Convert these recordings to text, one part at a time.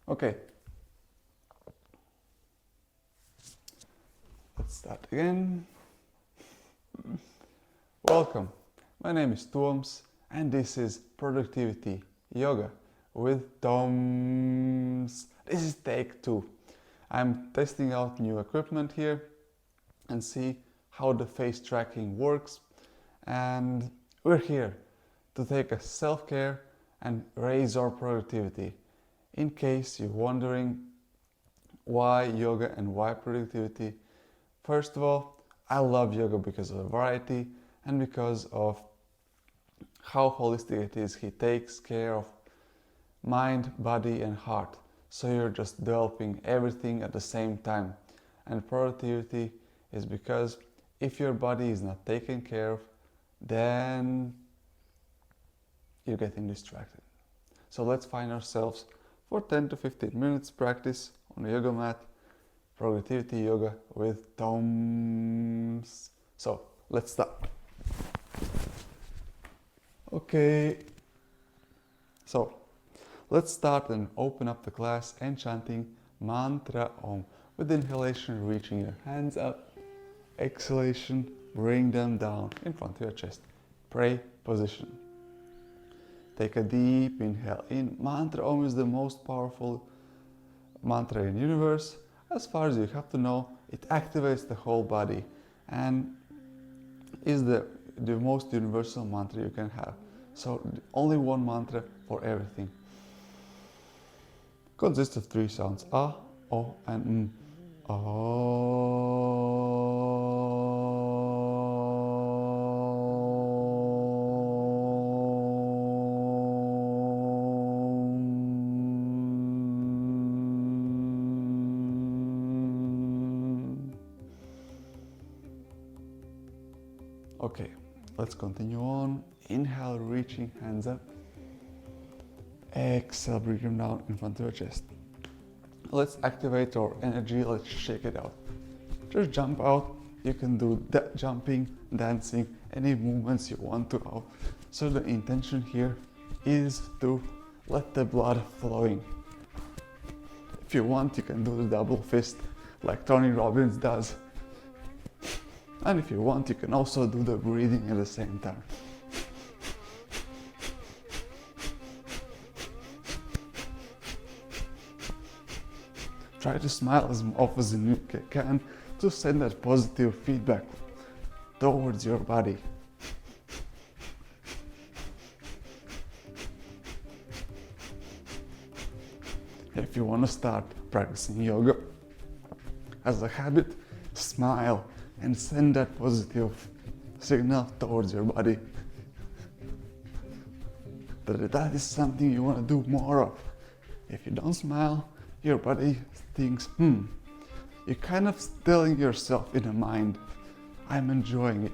Okay, let's start again. Welcome, my name is Toms and this is Productivity Yoga with Toms. This is take 2. I'm testing out new equipment here and see how the face tracking works, and we're here to take a self-care and raise our productivity. In case you're wondering why yoga and why productivity, first of all, I love yoga because of the variety and because of how holistic it is. He takes care of mind, body and heart. So you're just developing everything at the same time. And productivity is because if your body is not taken care of, then you're getting distracted. So let's find ourselves for 10 to 15 minutes practice on a yoga mat, productivity yoga with Toms. So let's start. Okay, so let's start and open up the class and chanting mantra Om with inhalation, reaching your hands up, exhalation, bring them down in front of your chest. Pray position. Take a deep inhale in. Mantra Om is the most powerful mantra in the universe. As far as you have to know, it activates the whole body and is the most universal mantra you can have. So only one mantra for everything. Consists of 3 sounds: A, O and Okay, let's continue on. Inhale, reaching hands up. Exhale, bring them down in front of your chest. Let's activate our energy, let's shake it out. Just jump out. You can do that jumping, dancing, any movements you want to out. So the intention here is to let the blood flowing. If you want, you can do the double fist like Tony Robbins does. And if you want, you can also do the breathing at the same time. Try to smile as often as you can to send that positive feedback towards your body. If you want to start practicing yoga as a habit, smile and send that positive signal towards your body that is something you want to do more of. If you don't smile, your body thinks, you're kind of telling yourself in the mind, I'm enjoying it.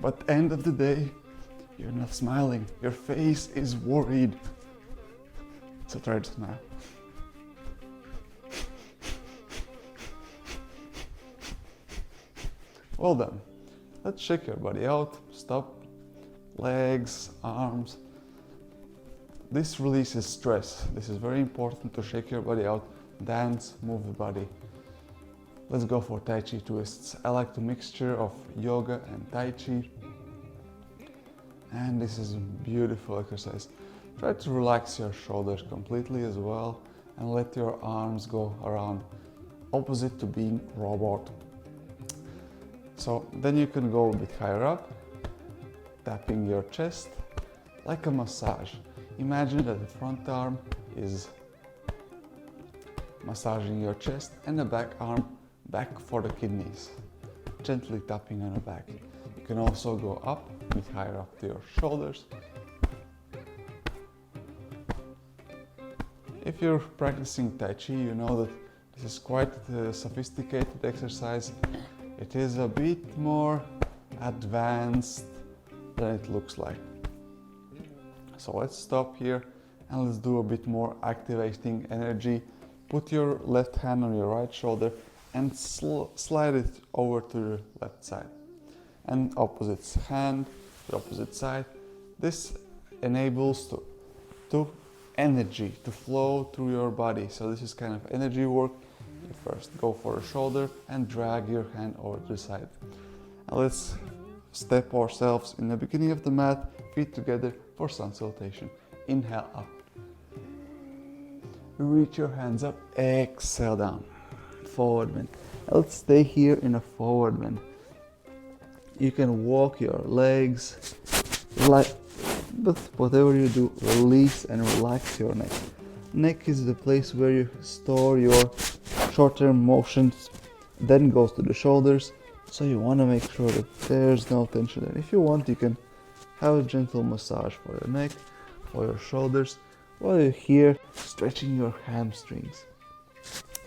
But at the end of the day, you're not smiling. Your face is worried. So try to smile. Well done. Let's shake your body out. Stop. Legs, arms. This releases stress. This is very important to shake your body out. Dance, move the body. Let's go for Tai Chi twists. I like the mixture of yoga and Tai Chi. And this is a beautiful exercise. Try to relax your shoulders completely as well and let your arms go around, opposite to being robot. So then you can go a bit higher up, tapping your chest like a massage. Imagine that the front arm is massaging your chest and the back arm back for the kidneys, gently tapping on the back. You can also go up, a bit higher up to your shoulders. If you're practicing Tai Chi, you know that this is quite a sophisticated exercise. It is a bit more advanced than it looks like. So let's stop here and let's do a bit more activating energy. Put your left hand on your right shoulder and slide it over to the left side. And opposite hand, the opposite side. This enables to energy to flow through your body. So this is kind of energy work. You first go for a shoulder and drag your hand over to the side. Now let's step ourselves in the beginning of the mat, feet together for sun salutation. Inhale up. Reach your hands up, exhale down. Forward bend. Let's stay here in a forward bend. You can walk your legs, but whatever you do, release and relax your neck. Neck is the place where you store your short-term motions, then goes to the shoulders, so you want to make sure that there's no tension there. If you want, you can have a gentle massage for your neck, for your shoulders, while you're here stretching your hamstrings.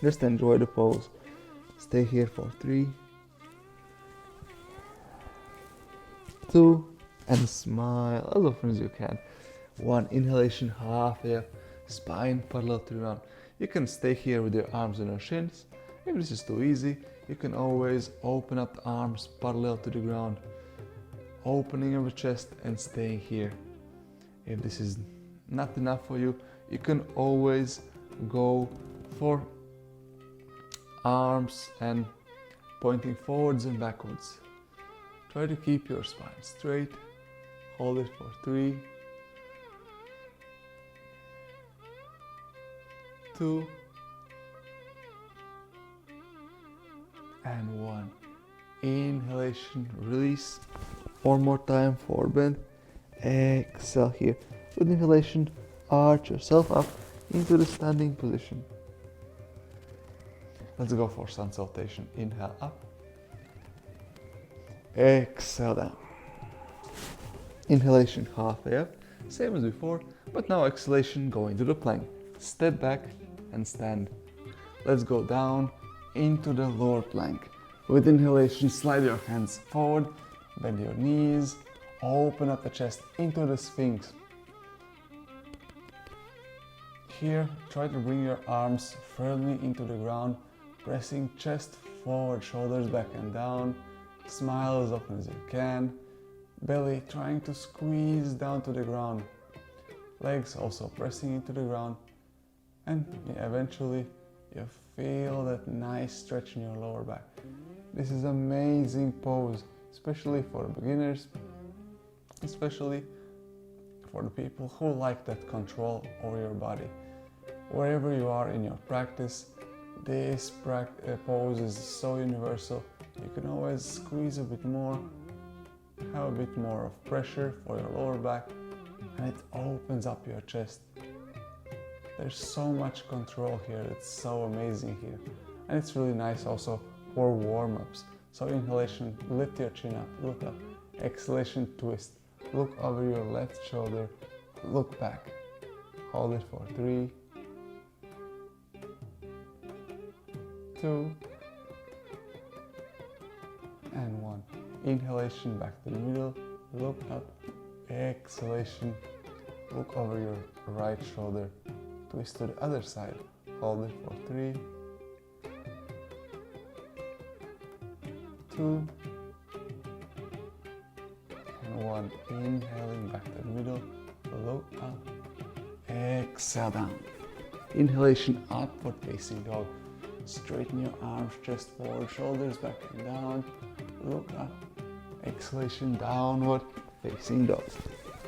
Just enjoy the pose. Stay here for 3, 2, and smile as often as you can. 1, inhalation, halfway up, spine parallel to the ground. You can stay here with your arms on your shins. If this is too easy, you can always open up the arms parallel to the ground, opening your chest and staying here. If this is not enough for you, you can always go for arms and pointing forwards and backwards. Try to keep your spine straight. Hold it for 3, 2, and 1. Inhalation, release. One more time, forward bend. Exhale here. With inhalation, arch yourself up into the standing position. Let's go for sun salutation. Inhale up. Exhale down. Inhalation halfway up, same as before, but now exhalation going to the plank. Step back and stand. Let's go down into the lower plank. With inhalation, slide your hands forward, bend your knees, open up the chest into the Sphinx. Here, try to bring your arms firmly into the ground, pressing chest forward, shoulders back and down. Smile as often as you can. Belly trying to squeeze down to the ground. Legs also pressing into the ground. And eventually you feel that nice stretch in your lower back. This is an amazing pose, especially for beginners, especially for the people who like that control over your body. Wherever you are in your practice, this pose is so universal. You can always squeeze a bit more, have a bit more of pressure for your lower back, and it opens up your chest. There's so much control here, it's so amazing here. And it's really nice also for warm-ups. So inhalation, lift your chin up, look up. Exhalation, twist. Look over your left shoulder, look back. Hold it for 3, 2, and 1. Inhalation, back to the middle, look up. Exhalation, look over your right shoulder, twist to the other side. Hold it for 3, 2, and 1. Inhaling, back to the middle, look up. Exhale down. Inhalation, upward facing dog. Straighten your arms, chest forward, shoulders back and down. Look up. Exhalation, downward facing dog.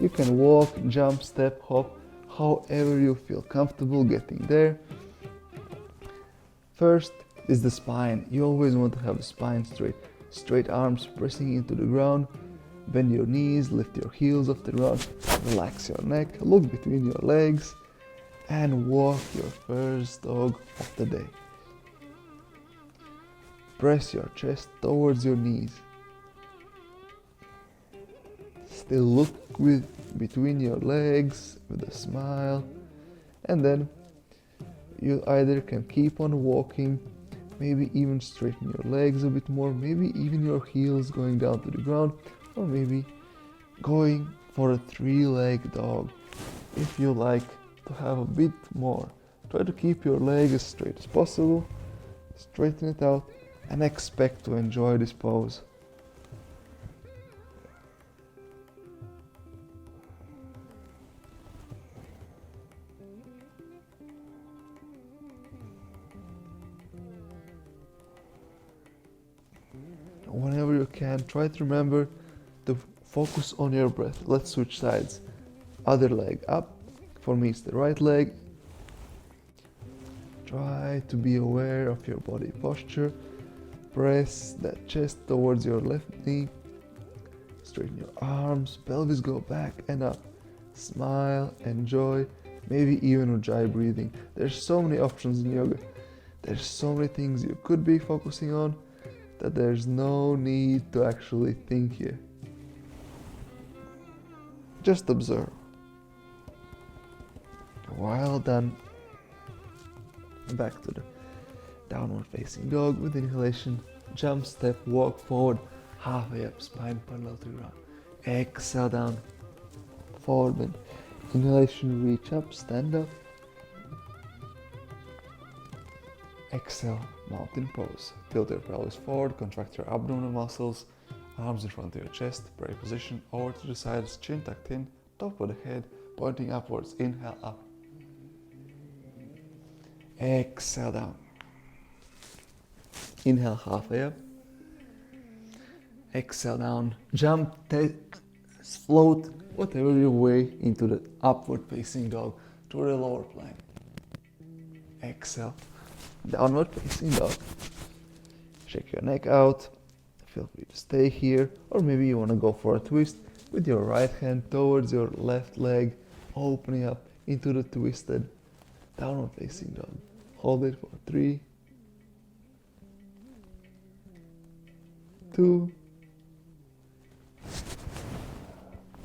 You can walk, jump, step, hop, however you feel comfortable getting there. First is the spine. You always want to have the spine straight. Straight arms pressing into the ground. Bend your knees, lift your heels off the ground. Relax your neck, look between your legs, and walk your first dog of the day. Press your chest towards your knees. Still look between your legs with a smile, and then you either can keep on walking, maybe even straighten your legs a bit more, maybe even your heels going down to the ground, or maybe going for a 3-leg dog. If you like to have a bit more, try to keep your leg as straight as possible, straighten it out, and expect to enjoy this pose. can, try to remember to focus on your breath. Let's switch sides. Other leg up. For me, it's the right leg. Try to be aware of your body posture. Press that chest towards your left knee. Straighten your arms, pelvis go back and up. Smile, enjoy, maybe even ujjayi breathing. There's so many options in yoga. There's so many things you could be focusing on that there's no need to actually think here. Just observe. Well done. Back to the downward facing dog with inhalation. Jump, step, walk forward, halfway up, spine parallel to the ground. Exhale down, forward bend. Inhalation, reach up, stand up. Exhale, mountain pose. Tilt your pelvis forward, contract your abdominal muscles, arms in front of your chest, prayer position, over to the sides, chin tucked in, top of the head, pointing upwards. Inhale up. Exhale down. Inhale halfway up. Exhale down. Jump, float, whatever your way into the upward facing dog to the lower plank. Exhale. Downward facing dog. Shake your neck out. Feel free to stay here, or maybe you want to go for a twist with your right hand towards your left leg, opening up into the twisted downward facing dog. Hold it for 3, 2,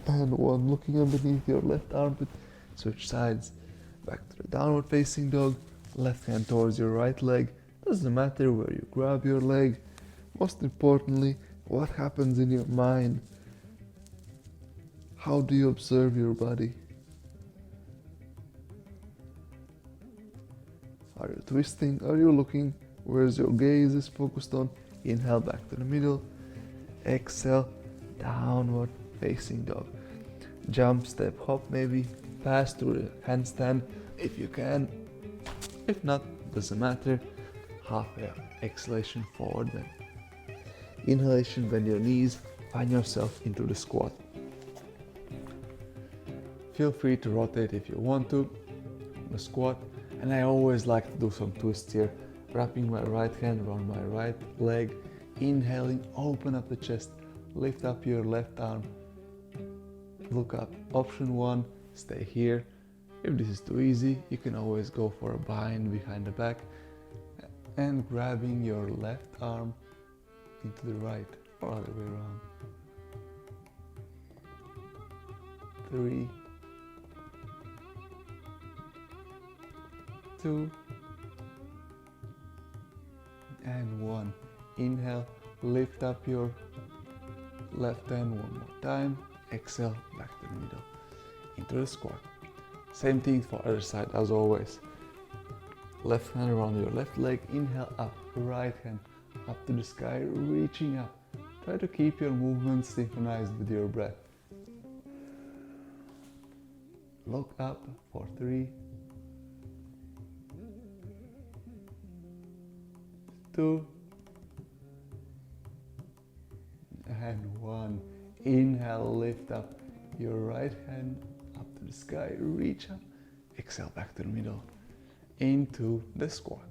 and 1. Looking underneath your left armpit, switch sides. Back to the downward facing dog. Left hand towards your right leg. Doesn't matter where you grab your leg. Most importantly, what happens in your mind. How do you observe your body? Are you twisting? Are you looking? Where's your gaze is focused on? Inhale back to the middle. Exhale, downward facing dog. Jump, step, hop maybe. Pass through the handstand if you can. If not, doesn't matter. Halfway up. Exhalation, forward bend. Inhalation, bend your knees. Find yourself into the squat. Feel free to rotate if you want to. The squat. And I always like to do some twists here. Wrapping my right hand around my right leg. Inhaling, open up the chest. Lift up your left arm. Look up. Option 1, stay here. If this is too easy, you can always go for a bind behind the back and grabbing your left arm into the right or other way around. 3, 2, and 1. Inhale, lift up your left hand one more time. Exhale, back to the middle, into the squat. Same thing for other side as always. Left hand around your left leg. Inhale up, right hand up to the sky, reaching up. Try to keep your movements synchronized with your breath. Look up for 3, 2, and 1. Inhale, lift up your right hand up to the sky, reach up. Exhale, back to the middle, into the squat.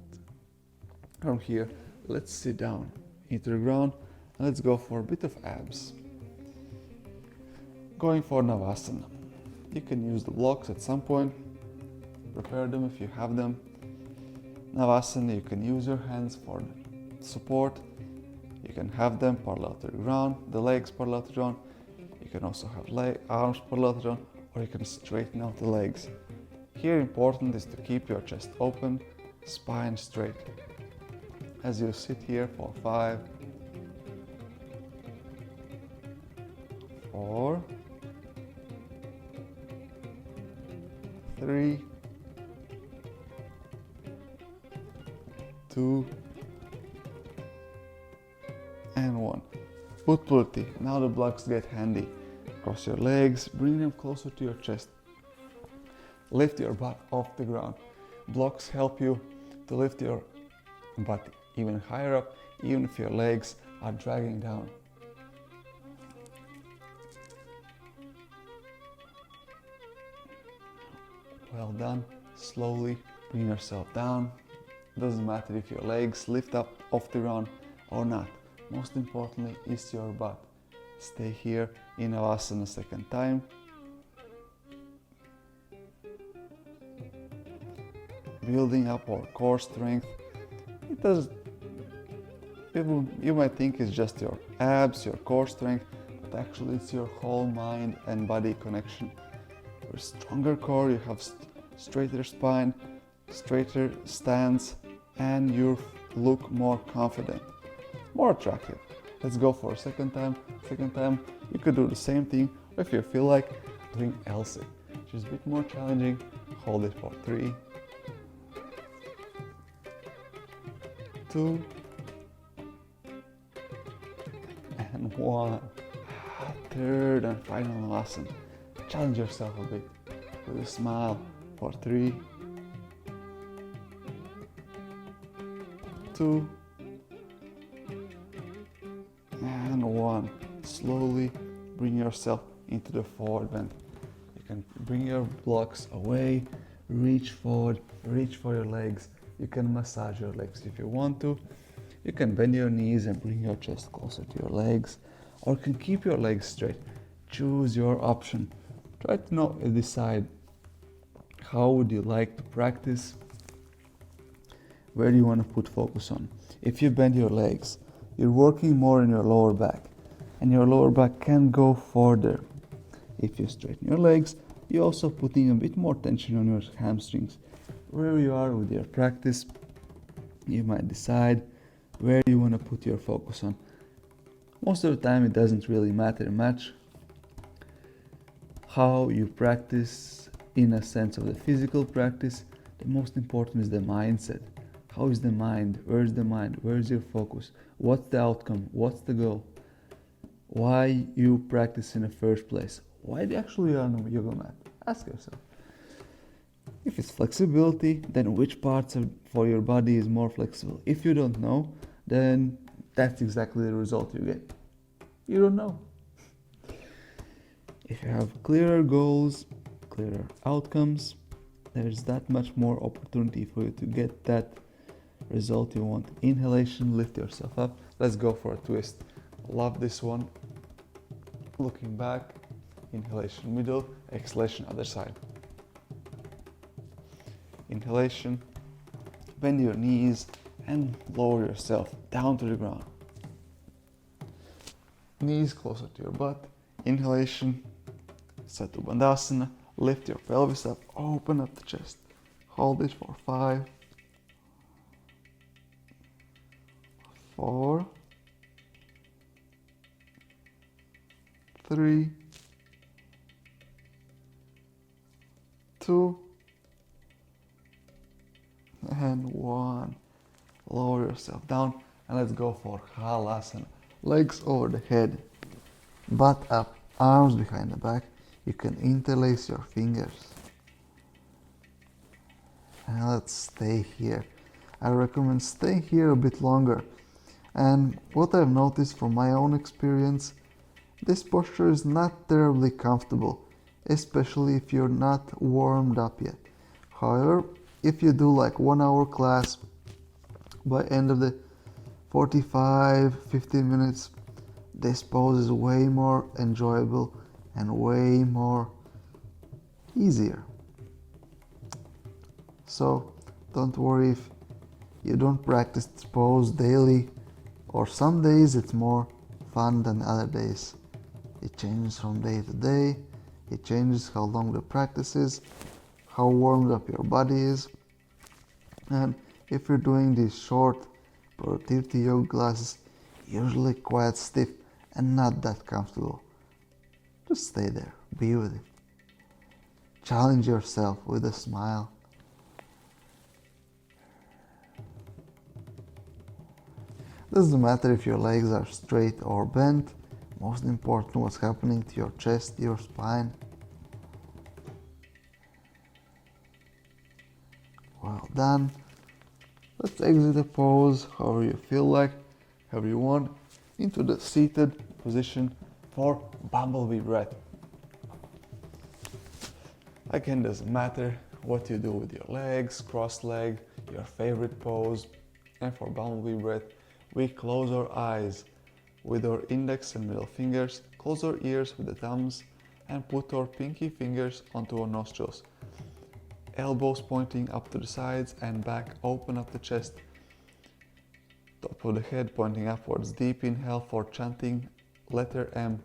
From here, let's sit down into the ground and let's go for a bit of abs. Going for Navasana. You can use the blocks at some point. Prepare them if you have them. Navasana, you can use your hands for support. You can have them parallel to the ground, the legs parallel to the ground. You can also have arms parallel to the ground, or you can straighten out the legs. Here important is to keep your chest open, spine straight. As you sit here for 5, 4, 3, 2, and 1. Utpulti. Now the blocks get handy. Cross your legs, bring them closer to your chest. Lift your butt off the ground. Blocks help you to lift your butt even higher up, even if your legs are dragging down. Well done. Slowly bring yourself down. Doesn't matter if your legs lift up off the ground or not. Most importantly is your butt. Stay here in Vinyasa a second time. Building up our core strength. You might think it's just your abs, your core strength, but actually it's your whole mind and body connection. With stronger core, you have straighter spine, straighter stance, and you look more confident, more attractive. Let's go for a second time. Second time, you could do the same thing if you feel like doing L-sit, which is a bit more challenging. Hold it for 3, 2, and 1. Third and final lesson. Challenge yourself a bit with a smile for 3, 2, and 1. Slowly bring yourself into the forward bend. You can bring your blocks away, reach forward, reach for your legs. You can massage your legs if you want to. You can bend your knees and bring your chest closer to your legs, or you can keep your legs straight. Choose your option. Try to decide how would you like to practice, where do you want to put focus on. If you bend your legs, you're working more in your lower back, and your lower back can go further. If you straighten your legs, you're also putting a bit more tension on your hamstrings. Where you are with your practice, you might decide where you want to put your focus on. Most of the time it doesn't really matter much how you practice in a sense of the physical practice. The most important is the mindset. How is the mind? Where's the mind? Where's your focus? What's the outcome? What's the goal? Why you practice in the first place? Why do you actually are on a yoga mat? Ask yourself. If it's flexibility, then which parts for your body is more flexible? If you don't know, then that's exactly the result you get. You don't know. If you have clearer goals, clearer outcomes, there's that much more opportunity for you to get that result you want. Inhalation, lift yourself up. Let's go for a twist. Love this one. Looking back, inhalation middle, exhalation other side. Inhalation, bend your knees and lower yourself down to the ground. Knees closer to your butt. Inhalation, Setu Bandhasana, lift your pelvis up, open up the chest. Hold it for 5, 4, 3, 2, and 1. Lower yourself down and let's go for Halasana. Legs over the head, butt up, arms behind the back. You can interlace your fingers. And let's stay here. I recommend staying here a bit longer. And what I've noticed from my own experience, this posture is not terribly comfortable, especially if you're not warmed up yet. However, if you do like 1 hour class, by end of the 45-50 minutes, this pose is way more enjoyable and way more easier. So don't worry if you don't practice this pose daily, or some days it's more fun than other days. It changes from day to day. It changes how long the practice is, how warmed up your body is. And if you're doing these short productivity yoga classes, usually quite stiff and not that comfortable, just stay there, be with it. Challenge yourself with a smile. Doesn't matter if your legs are straight or bent. Most important, what's happening to your chest, your spine. Well done. Let's exit the pose however you feel like, however you want, into the seated position for bumblebee breath. Again, doesn't matter what you do with your legs, cross leg, your favorite pose. And for bumblebee breath, we close our eyes with our index and middle fingers, close our ears with the thumbs, and put our pinky fingers onto our nostrils. Elbows pointing up to the sides and back, open up the chest. Top of the head pointing upwards. Deep inhale for chanting letter M.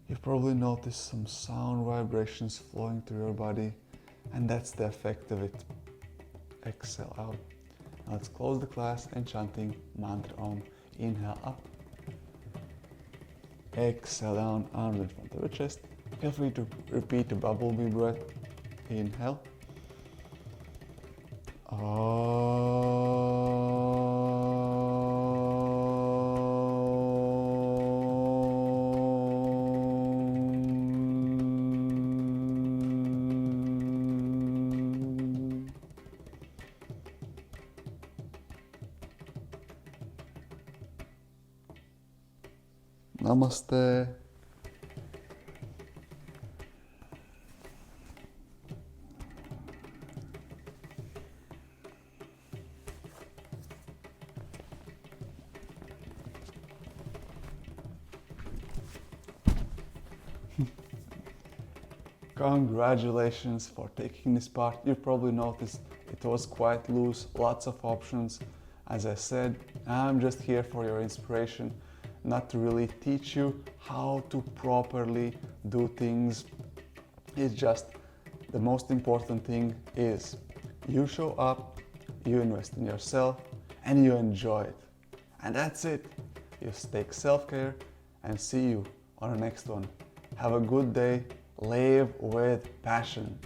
You've probably noticed some sound vibrations flowing through your body, and that's the effect of it. Exhale out. Now let's close the class and chanting mantra Om. Inhale up. Exhale down, arms in front of the chest. Feel free to repeat the bumblebee breath. Inhale. Namaste. Congratulations for taking this part. You probably noticed it was quite loose, lots of options. As I said, I'm just here for your inspiration, not to really teach you how to properly do things. It's just the most important thing is you show up, you invest in yourself, and you enjoy it. And that's it. You take self-care and see you on the next one. Have a good day. Live with passion.